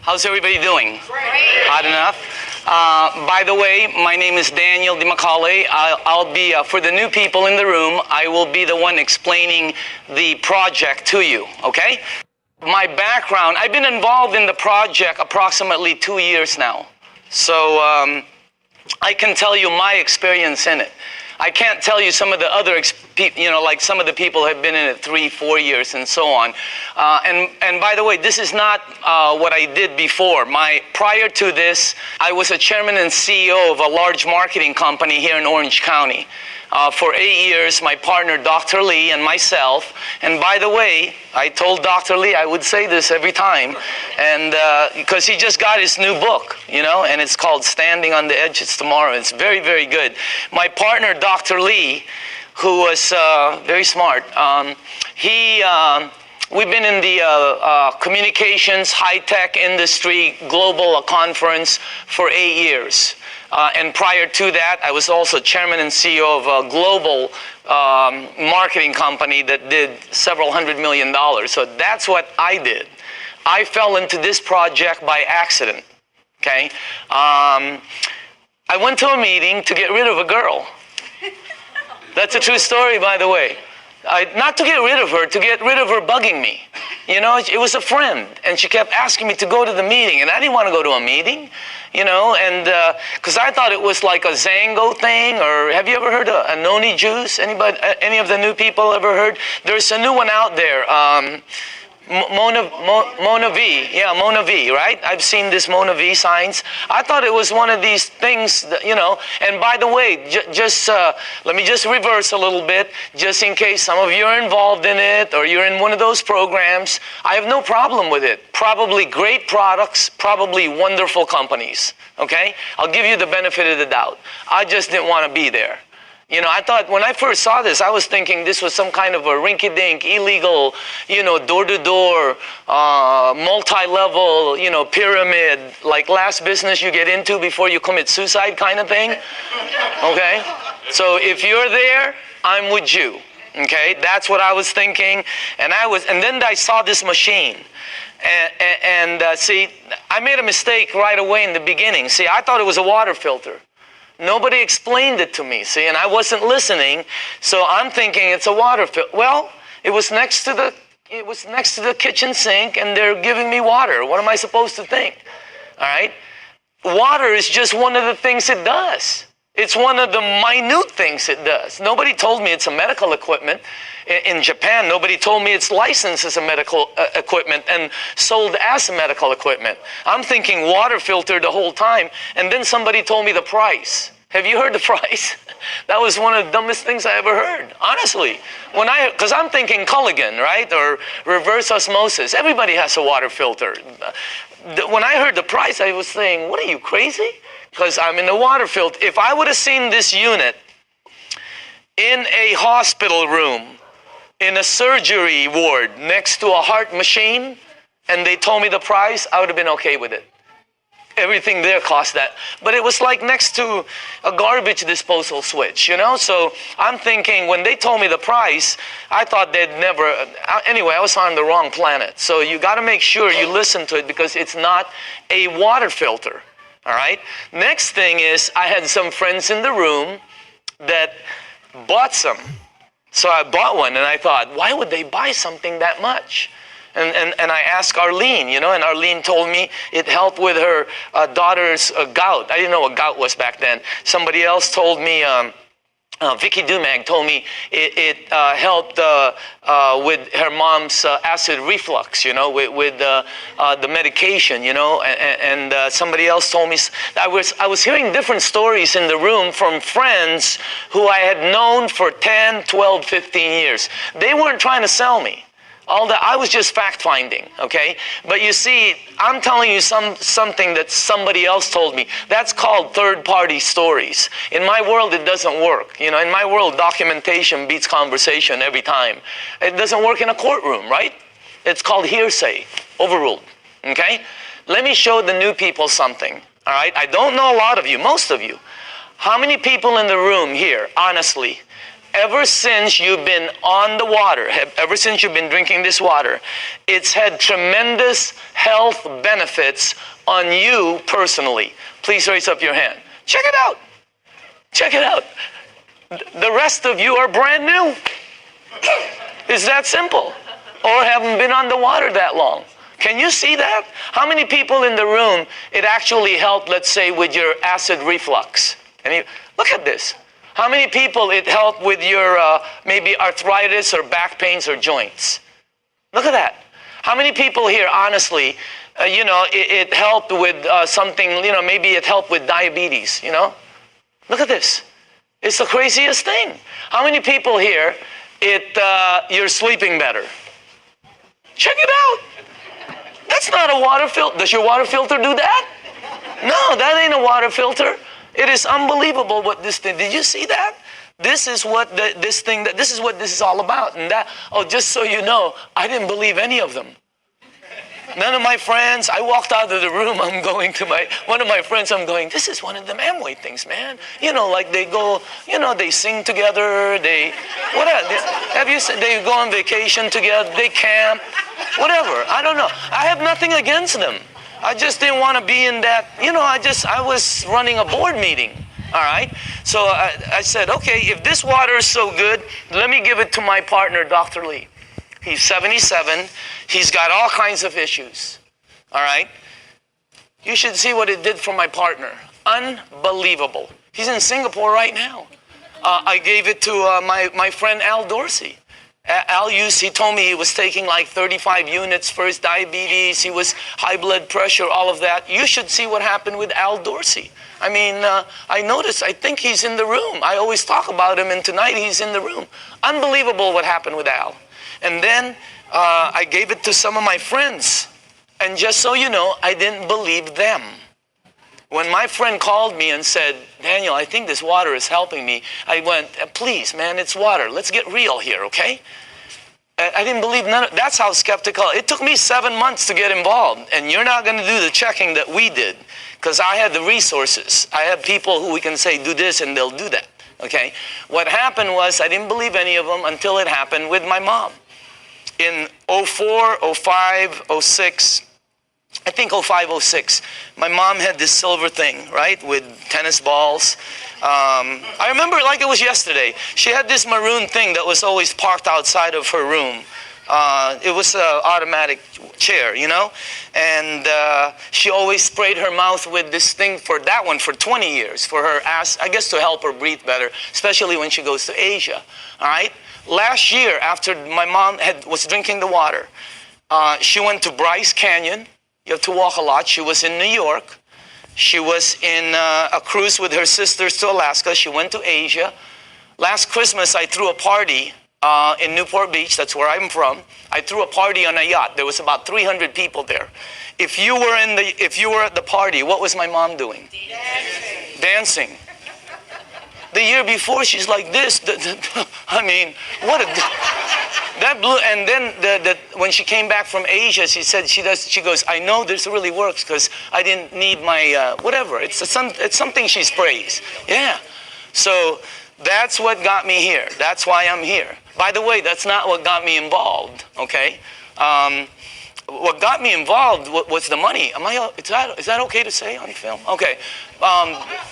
How's everybody doing? Great. Hot enough? By the way, my name is Daniel DiMacaulay. I'll be, for the new people in the room, I will be the one explaining the project to you, okay? My background, I've been involved in the project approximately 2 years now. So I can tell you my experience in it. I can't tell you some of the other, like some of the people have been in it 3, 4 years and so on. And by the way, this is not what I did before. Prior to this, I was a chairman and CEO of a large marketing company here in Orange County. For 8 years, my partner, Dr. Lee, and myself. And by the way, I told Dr. Lee I would say this every time, and because he just got his new book, and it's called Standing on the Edges Tomorrow. It's very, very good. My partner, Dr. Lee, who was very smart, we've been in the communications, high-tech industry, global conference for 8 years. And prior to that, I was also chairman and CEO of a global marketing company that did several $100 million. So that's what I did. I fell into this project by accident, okay? I went to a meeting to get rid of a girl. That's a true story, by the way. Not to get rid of her, to get rid of her bugging me. It was a friend, and she kept asking me to go to the meeting, and I didn't want to go to a meeting, and because I thought it was like a Zango thing, or have you ever heard of a noni juice? Anybody, any of the new people ever heard? There's a new one out there, Mona V, yeah, Mona V, right? I've seen this Mona V signs. I thought it was one of these things that, and by the way, let me just reverse a little bit, just in case some of you are involved in it, or you're in one of those programs. I have no problem with it. Probably great products, probably wonderful companies, okay? I'll give you the benefit of the doubt. I just didn't want to be there. I thought when I first saw this, I was thinking this was some kind of a rinky-dink, illegal, door-to-door, multi-level, pyramid, like last business you get into before you commit suicide kind of thing. Okay? So if you're there, I'm with you. Okay? That's what I was thinking. And then I saw this machine. And see, I made a mistake right away in the beginning. See, I thought it was a water filter. Nobody explained it to me, see, and I wasn't listening, so I'm thinking it's a water filter. Well, it was next to the kitchen sink, and they're giving me water. What am I supposed to think? All right? Water is just one of the things it does. It's one of the minute things it does. Nobody told me it's a medical equipment. In Japan, nobody told me it's licensed as a medical equipment and sold as a medical equipment. I'm thinking water filter the whole time, and then somebody told me the price. Have you heard the price? That was one of the dumbest things I ever heard, honestly. Because I'm thinking Culligan, right, or reverse osmosis. Everybody has a water filter. When I heard the price, I was saying, what are you, crazy? Because I'm in the water filter. If I would have seen this unit in a hospital room, in a surgery ward next to a heart machine, and they told me the price, I would have been okay with it. Everything there cost that. But it was like next to a garbage disposal switch, So I'm thinking, when they told me the price, I thought they'd never, anyway, I was on the wrong planet. So you got to make sure you listen to it, because it's not a water filter, all right? Next thing is, I had some friends in the room that bought some. So I bought one, and I thought, why would they buy something that much? And I asked Arlene, and Arlene told me it helped with her daughter's gout. I didn't know what gout was back then. Somebody else told me, Vicky Dumag told me it helped with her mom's acid reflux, with the medication, and somebody else told me. I was hearing different stories in the room from friends who I had known for 10, 12, 15 years. They weren't trying to sell me. All that, I was just fact-finding, okay? But you see, I'm telling you something that somebody else told me. That's called third-party stories. In my world, it doesn't work. In my world, documentation beats conversation every time. It doesn't work in a courtroom, right? It's called hearsay, overruled, okay? Let me show the new people something, all right? I don't know a lot of you, most of you. How many people in the room here, honestly, ever since you've been on the water, ever since you've been drinking this water, it's had tremendous health benefits on you personally. Please raise up your hand. Check it out. Check it out. The rest of you are brand new. It's that simple. Or haven't been on the water that long. Can you see that? How many people in the room it actually helped, let's say, with your acid reflux? Look at this. How many people it helped with your maybe arthritis or back pains or joints? Look at that. How many people here, honestly, it helped with something, maybe it helped with diabetes, Look at this. It's the craziest thing. How many people here, you're sleeping better? Check it out. That's not a water filter. Does your water filter do that? No, that ain't a water filter. It is unbelievable what this thing, did you see that? This is what this is what this is all about. And just so you know, I didn't believe any of them. None of my friends, I walked out of the room, I'm going to one of my friends, I'm going, this is one of them Amway things, man. Like they go, they sing together, they go on vacation together, they camp, whatever. I don't know. I have nothing against them. I just didn't want to be in that, I was running a board meeting, all right? So I said, okay, if this water is so good, let me give it to my partner, Dr. Lee. He's 77. He's got all kinds of issues. All right? You should see what it did for my partner. Unbelievable. He's in Singapore right now. I gave it to my friend Al Dorsey. He told me he was taking like 35 units for his diabetes. He was high blood pressure, all of that. You should see what happened with Al Dorsey. I noticed, I think he's in the room. I always talk about him, and tonight he's in the room. Unbelievable what happened with Al. And then I gave it to some of my friends. And just so you know, I didn't believe them. When my friend called me and said, Daniel, I think this water is helping me, I went, please, man, it's water. Let's get real here, okay? I didn't believe none of that's how skeptical. It took me 7 months to get involved. And you're not going to do the checking that we did because I had the resources. I had people who we can say, do this, and they'll do that, okay? What happened was I didn't believe any of them until it happened with my mom. In 04, 05, 06, I think 05, 06, my mom had this silver thing, right, with tennis balls. I remember it like it was yesterday. She had this maroon thing that was always parked outside of her room. It was an automatic chair, and she always sprayed her mouth with this thing for 20 years, for her ass, I guess to help her breathe better, especially when she goes to Asia, all right? Last year, after my mom was drinking the water, she went to Bryce Canyon. You have to walk a lot. She was in New York. She was in a cruise with her sisters to Alaska. She went to Asia. Last Christmas, I threw a party in Newport Beach. That's where I'm from. I threw a party on a yacht. There was about 300 people there. If you were at the party, what was my mom doing? Dancing. The year before, she's like this. That blew. And then when she came back from Asia, she said she goes, I know this really works because I didn't need my whatever. It's something she sprays. Yeah. So that's what got me here. That's why I'm here. By the way, that's not what got me involved. Okay. What got me involved was the money. Is that okay to say on film? Okay.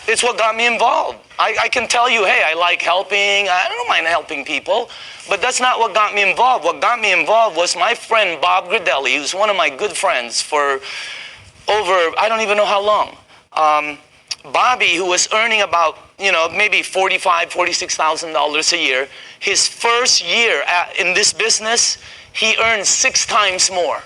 It's what got me involved. I can tell you, hey, I like helping. I don't mind helping people. But that's not what got me involved. What got me involved was my friend Bob Gradelli, who's one of my good friends for over, I don't even know how long. Bobby, who was earning about, maybe $45,000, $46,000 a year, his first year in this business, he earned 6 times more.